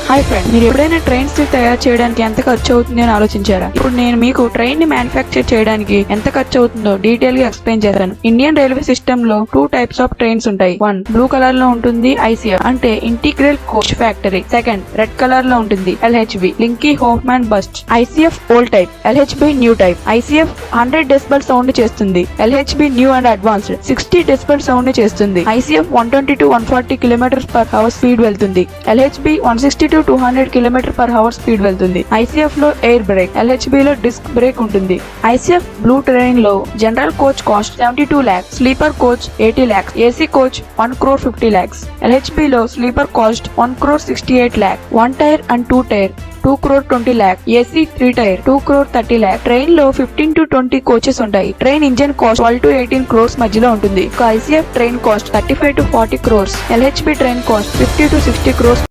Hi friend, మీరు ఎప్పుడైనా trains తయారు చేయడానికి ఎంత ఖర్చు అవుతుంది అని ఆలోచించారా? ఇప్పుడు నేను మీకు ట్రైన్ ని మ్యానుఫ్యాక్చర్ చేయడానికి ఎంత ఖర్చు అవుతుందో డీటెయిల్ గా ఎక్స్ప్లెయిన్ చేశాను. ఇండియన్ రైల్వే సిస్టమ్ లో 2 టైప్స్ ఆఫ్ ట్రైన్స్ ఉంటాయి. 1 బ్లూ కలర్ లో ఉంటుంది ICF అంటే integral coach factory. Second red colour లో ఉంటుంది LHB Linke Hofmann Busch. ICF old type, LHB new type. ICF 100 decibel sound చేస్తుంది. LHB new and advanced 60 decibel sound చేస్తుంది. ICF 120 to 140 km/h speed వెళ్తుంది. LHB 160 to 200 km/h speed వెళ్తుంది. ICF లో air brake, LHB లో disc brake ఉంటుంది. ICF blue train లో general coach cost 72 lakhs, sleeper coach 80 lakhs, AC coach 1 crore 50 lakhs. LHB లో sleeper cost 1 crore 68 lakhs, 1 tier and 2 tier 2 crore 20 lakhs, AC 3 tier 2 crore 30 lakhs. Train లో 15 to 20 coaches ఉంటాయి. Train engine cost 12 to 18 crores మధ్యలో ఉంటుంది. ICF train cost 35 to 40 crores. LHB train cost 50 to 60 crores.